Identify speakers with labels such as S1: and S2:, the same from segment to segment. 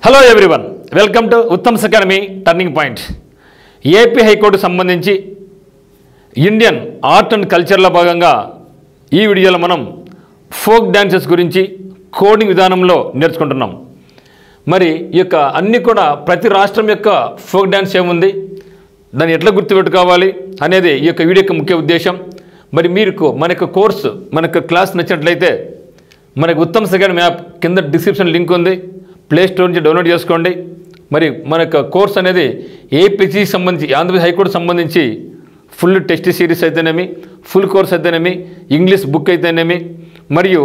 S1: Hello everyone, welcome to Uttam's academy turning point. AP high court సంబంధించి Indian art and కల్చర్లో భాగంగా ఈ వీడియోలో మనం ఫోక్ డ్యాన్సెస్ గురించి కోడింగ్ విధానంలో నేర్చుకుంటున్నాం. మరి ఈ యొక్క అన్నీ కూడా ప్రతి రాష్ట్రం యొక్క ఫోక్ డ్యాన్స్ ఏముంది, దాన్ని ఎట్లా గుర్తుపెట్టుకోవాలి అనేది ఈ యొక్క వీడియో యొక్క ముఖ్య ఉద్దేశం. మరి మీకు మన యొక్క కోర్సు, మన యొక్క క్లాస్ నచ్చినట్లయితే మనకు ఉత్తమ్స్ అకాడమీ యాప్ కింద డిస్క్రిప్షన్ లింక్ ఉంది, ప్లే స్టోర్ నుంచి డౌన్లోడ్ చేసుకోండి. మరి మన యొక్క కోర్స్ అనేది ఏపీసీ సంబంధించి, ఆంధ్రప్రదేశ్ హైకోర్టు సంబంధించి ఫుల్ టెస్ట్ సిరీస్ అయితేనేమి, ఫుల్ కోర్స్ అయితేనేమి, ఇంగ్లీష్ బుక్ అయితేనేమి, మరియు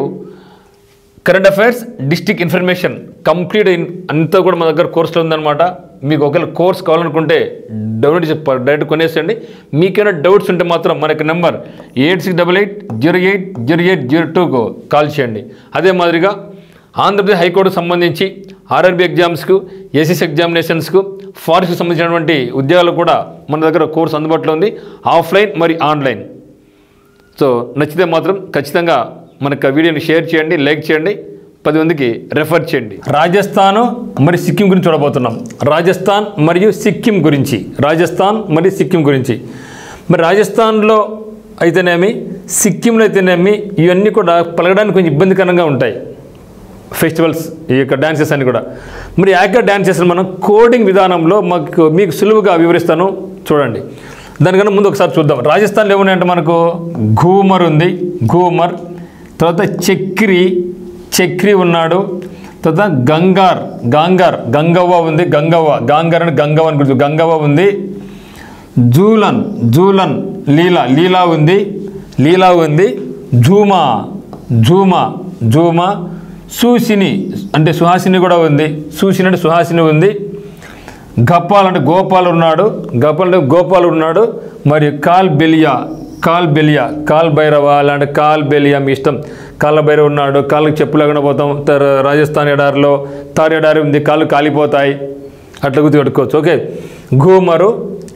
S1: current affairs, district information complete అంతా కూడా మన దగ్గర కోర్సులో ఉందన్నమాట. మీకు ఒకవేళ కోర్స్ కావాలనుకుంటే డౌన్లోడ్ చేసి డైరెక్ట్ కొనేసండి. మీకైనా డౌట్స్ ఉంటే మాత్రం మనకి నెంబర్ 8688080802కు కాల్ చేయండి. అదే మాదిరిగా ఆంధ్రప్రదేశ్ హైకోర్టుకు సంబంధించి ఆర్ఆర్బీ ఎగ్జామ్స్కు, ఏసీసీ ఎగ్జామినేషన్స్కు, ఫారెస్ట్కి సంబంధించినటువంటి ఉద్యోగాలు కూడా మన దగ్గర కోర్సు అందుబాటులో ఉంది, ఆఫ్లైన్ మరియు ఆన్లైన్. సో నచ్చితే మాత్రం ఖచ్చితంగా మనకు వీడియోని షేర్ చేయండి, లైక్ చేయండి, 10 మందికి రెఫర్ చేయండి. రాజస్థాన్ మరియు సిక్కిం గురించి చూడబోతున్నాం. రాజస్థాన్ మరియు సిక్కిం గురించి, మరి రాజస్థాన్లో అయితేనేమి, సిక్కింలో అయితేనేమి, ఇవన్నీ కూడా పలకడానికి కొంచెం ఇబ్బందికరంగా ఉంటాయి ఫెస్టివల్స్, ఈ యొక్క డ్యాన్సెస్ అన్నీ కూడా. మరి యాక్గా డ్యాన్సెస్ మనం కోడింగ్ విధానంలో మీకు సులువుగా వివరిస్తాను, చూడండి. దానికన్నా ముందు ఒకసారి చూద్దాం. రాజస్థాన్లో ఏమున్నాయంటే మనకు ఘూమర్ ఉంది, ఘూమర్, తర్వాత చక్రి ఉన్నాడు, తర్వాత గంగవ్వ ఉంది, గాంగర్ అంటే గంగవ్వ అని గుర్తు, గంగవ్వ ఉంది. జూలన్ లీలా ఉంది. జూమా, సూసిని అంటే సుహాసిని కూడా ఉంది, సుహాసిని ఉంది. గపాల్ అంటే గోపాల్ ఉన్నాడు. మరి కాల్ బెలియా, కాల్ భైరవ అలాంటి కాల్ బెలియా మీ ఇష్టం. కాళ్ళ భైరవ ఉన్నాడు, కాళ్ళకి చెప్పు లేకుండా పోతాం. రాజస్థాన్ ఎడారిలో తార్ ఎడారి ఉంది, కాళ్ళు కాలిపోతాయి, అట్లా గుర్తుపెట్టుకోవచ్చు. ఓకే, ఘూమరు,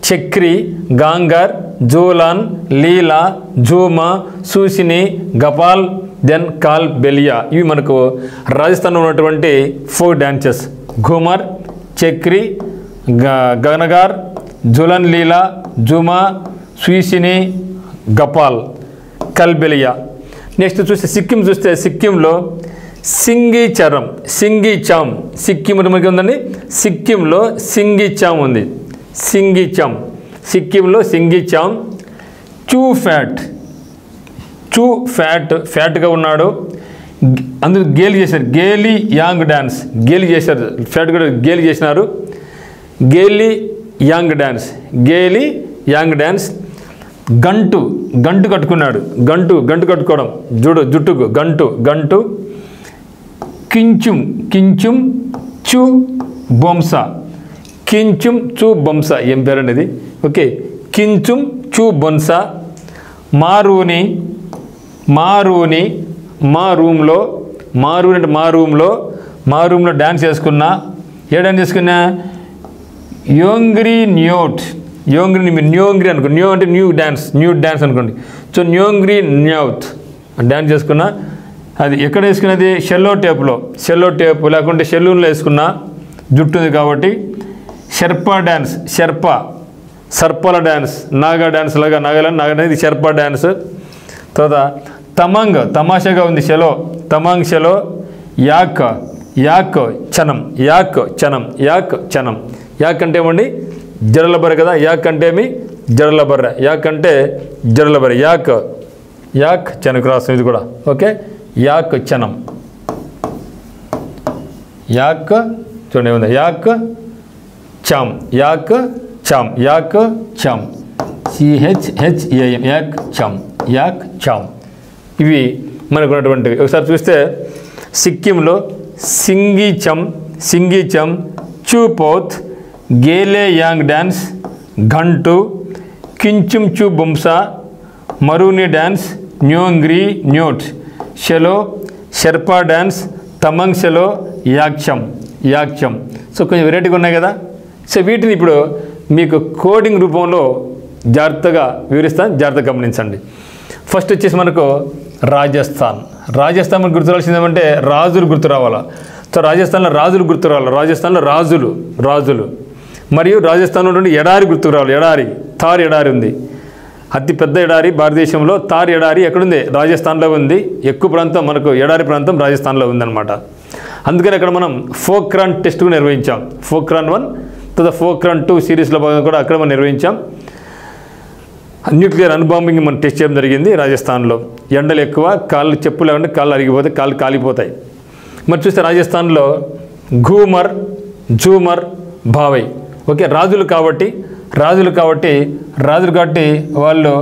S1: చక్రి, గాంగర్, జూలన్, లీలా, జూమా, సూసిని, గపాల్, దెన్ కాల్ బెలియా. ఇవి మనకు రాజస్థాన్లో ఉన్నటువంటి ఫోక్ డ్యాన్సెస్. ఘూమర్, చక్రి, గనగార్, జులన్, లీలా, జుమా, సూసిని, గపాల్, కల్బెలియా. నెక్స్ట్ చూస్తే సిక్కిం చూస్తే, సిక్కింలో సింగిచామ్, సిక్కిం మనకి ఉందండి. సిక్కింలో సింగిచామ్ ఉంది, సిక్కింలో సింగిచామ్. ఫ్యాట్గా ఉన్నాడు. అందులో గేలి చేశారు, గేలి యాంగ్ చేశారు, ఫ్యాట్ కూడా గేలి చేసినారు. గేలి యాంగ్ డ్యాన్స్. గంటు కట్టుకున్నాడు, గంటు కట్టుకోవడం, జుట్టుకు గంటు. కించుం చూ బొంస, ఏం పేరు అనేది. ఓకే, కించుం చూ బొంస. మారూని, మా రూమ్లో డ్యాన్స్ చేసుకున్నా. ఏ డ్యాన్స్ చేసుకున్నా? యోంగ్రీ అనుకో, న్యూ అంటే న్యూ డ్యాన్స్ అనుకోండి. సో న్యోంగ్రీ న్యూత్ డ్యాన్స్ చేసుకున్నా. అది ఎక్కడ వేసుకున్నది? షెల్లో టేపు లేకుంటే షెల్లూన్లో వేసుకున్నా, జుట్టు ఉంది కాబట్టి. సర్పాల డ్యాన్స్, నాగా డ్యాన్స్ లాగా, నాగాలాండ్ అనేది షెర్పా డ్యాన్స్. తర్వాత తమాషాగా ఉంది, తమాంగ్ షెలో. యాక్ చనం. యాక్ అంటే ఏమండి? జడల బర్రె కదా. యాక్ అంటే ఏమి? జడల బర్రె. యాక్ చనం క్రాస్ ఇది కూడా. ఓకే, యాక్ చనం. చూడండి ఏముంది? యాక్ చామ్. CHAM, యాక్ చామ్. ఇవి మనకు ఉన్నటువంటివి. ఒకసారి చూస్తే సిక్కింలో సింగిచమ్, చూపోత్, గేలే యాంగ్ డ్యాన్స్, ఘంటు, కించుం చూ బొంసా, మరూని డ్యాన్స్, న్యోంగ్రీ న్యూట్, షెలో, షెర్పా డ్యాన్స్, తమంగ్ షెలో, యాక్చమ్. సో కొంచెం వెరైటీగా ఉన్నాయి కదా. సో వీటిని ఇప్పుడు మీకు కోడింగ్ రూపంలో జాగ్రత్తగా వివరిస్తాను, జాగ్రత్తగా గమనించండి. ఫస్ట్ వచ్చేసి మనకు రాజస్థాన్ మనకు గుర్తు రావాల్సింది ఏమంటే రాజులు గుర్తు రావాలా. సో రాజస్థాన్లో రాజులు గుర్తు రావాలి, రాజస్థాన్లో రాజులు మరియు రాజస్థాన్లో నుండి ఎడారి గుర్తుకు రావాలి. ఎడారి, థార్ ఎడారి ఉంది, అతి పెద్ద ఎడారి భారతదేశంలో. థార్ ఎడారి ఎక్కడుంది? రాజస్థాన్లో ఉంది. ఎక్కువ ప్రాంతం మనకు ఎడారి ప్రాంతం రాజస్థాన్లో ఉందన్నమాట. అందుకని అక్కడ మనం ఫోక్రాన్ టెస్ట్ కూడా నిర్వహించాం. ఫోక్రాన్ 1 తర్వాత ఫోక్రాన్ 2 సిరీస్లో భాగంగా కూడా అక్కడ మనం నిర్వహించాం. న్యూక్లియర్ అన్బాంబింగ్ మనం టెస్ట్ చేయడం జరిగింది రాజస్థాన్లో. ఎండలు ఎక్కువ, కాళ్ళు చెప్పులు లేకుంటే కాళ్ళు అరిగిపోతాయి, కాళ్ళు కాలిపోతాయి. మరి చూస్తే రాజస్థాన్లో ఘూమర్, జూమర్, భావై. ఓకే, రాజులు కాబట్టి వాళ్ళు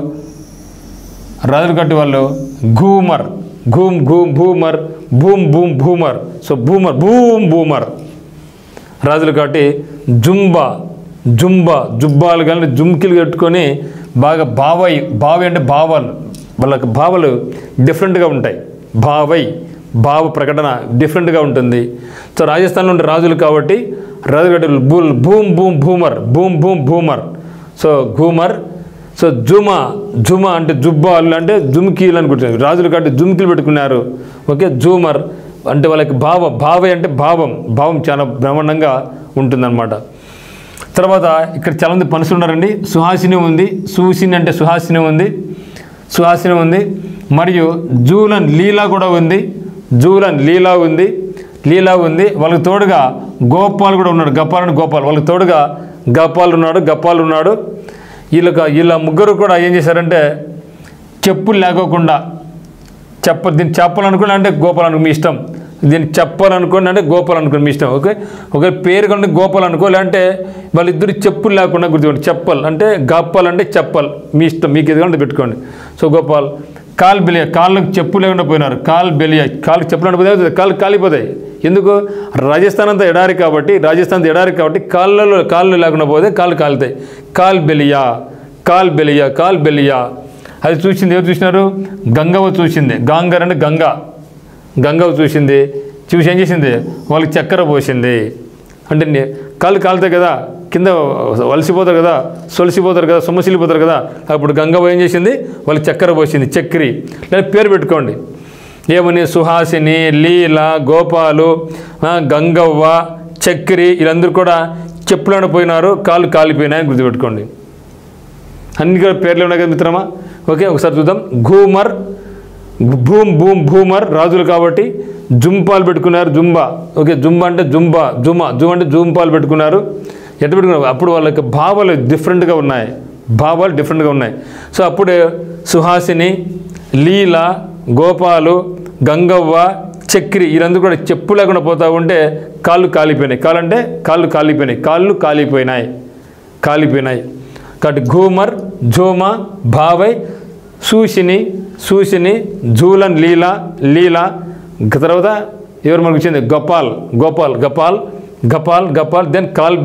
S1: ఘూమర్, ఘూమ్ భూమర్, భూమ్ భూమర్. సో భూమర్ రాజులు కాబట్టి జుబ్బాలు కానీ జుమ్కిలు కట్టుకొని బాగా బావై అంటే భావాలు, వాళ్ళకి భావాలు డిఫరెంట్గా ఉంటాయి. భావ ప్రకటన డిఫరెంట్గా ఉంటుంది. సో రాజస్థాన్ నుండి రాజులు కాబట్టి రాజులు కాబట్టి భూమర్. సో ఘూమర్. సో జుమా అంటే జుబ్బాలు అంటే జుమ్కీలు అనుకుంటున్నారు. రాజులు కాబట్టి జుమ్కీలు పెట్టుకున్నారు. ఓకే, జూమర్ అంటే వాళ్ళకి భావై అంటే భావం చాలా బ్రహ్మాండంగా ఉంటుందన్నమాట. తర్వాత ఇక్కడ చాలామంది పనులు ఉన్నారండి. సుహాసిని ఉంది, సుహాసిని అంటే సుహాసిని ఉంది. మరియు జూలన్ లీలా కూడా ఉంది, లీలా ఉంది. వాళ్ళకి తోడుగా గోపాల్ కూడా ఉన్నాడు. గోపాల్ వాళ్ళకి తోడుగా గపాల్ ఉన్నాడు. వీళ్ళ ముగ్గురు కూడా ఏం చేశారంటే చెప్పులు లేకోకుండా దీన్ని చెప్పాలనుకోండి అంటే గోపాల్ అనుకో మీ ఇష్టం, దీన్ని చెప్పాలనుకోండి అంటే గోపాల్ అనుకోండి మీ ఇష్టం. ఓకే, ఒక పేరు కంటే గోపాల్ అనుకో, లేదంటే వాళ్ళిద్దరు చెప్పులు లేకుండా గుర్తుపెట్టి చెప్పల్ అంటే గప్పాల్ అంటే చెప్పల్ మీ ఇష్టం, మీకు ఎదుగుంటే పెట్టుకోండి. సో గోపాల్. కాల్ బెలియా, కాళ్ళకు చెప్పులు లేకుండా పోయినారు. కాళ్ళకు చెప్పులు లేకుండా పోతే కాళ్ళు కాలిపోతాయి. ఎందుకు? రాజస్థాన్ అంతా ఎడారి కాబట్టి కాళ్ళు లేకుండా పోతే కాళ్ళు కాలుతాయి. కాల్ బెలియా అది చూసింది. ఎవరు చూసినారు? గంగవ్వ చూసింది. గాంగర్ అంటే గంగవ్వ చూసింది. చూసి ఏం చేసింది? వాళ్ళకి చక్కెర పోసింది. అంటే కాళ్ళు కాలుతాయి కదా, కింద వలసిపోతారు కదా, సొమ్మసిల్లిపోతారు కదా. అప్పుడు గంగవ్వ ఏం చేసింది? వాళ్ళకి చక్కెర పోసింది. చక్రి లేదా పేరు పెట్టుకోండి. ఏమని? సుహాసిని, లీల, గోపాలు, గంగవ్వ, చక్రి వీళ్ళందరూ కూడా చెప్పులను పోయినారు, కాళ్ళు కాలిపోయినాయని గుర్తుపెట్టుకోండి. అన్ని కూడా పేర్లు ఉన్నాయి కదా మిత్రమా. ఓకే, ఒకసారి చూద్దాం. ఘూమర్, భూమర్ రాజులు కాబట్టి జుంపాలు పెట్టుకున్నారు. ఓకే, జుంబా అంటే జుమా అంటే జూంపాలు పెట్టుకున్నారు. ఎట్లా పెట్టుకున్నారు? అప్పుడు వాళ్ళకి భావాలు డిఫరెంట్గా ఉన్నాయి. సో అప్పుడే సుహాసిని, లీల, గోపాలు, గంగవ్వ, చక్రి వీరందరూ కూడా చెప్పు లేకుండా పోతా ఉంటే కాళ్ళు కాలిపోయినాయి. కాళ్ళు కాలిపోయినాయి. కాబట్టి ఘూమర్, జోమా, భావై, సూషిని, జూలన్, లీల. తర్వాత ఎవరు మనకు వచ్చింది? గపాల్. Then call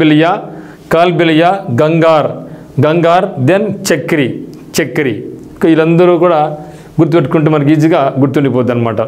S1: బెలియా, Gangaur. Then Chakri. వీళ్ళందరూ కూడా గుర్తుపెట్టుకుంటే మనకి ఈజీగా గుర్తుండిపోద్ది అనమాట.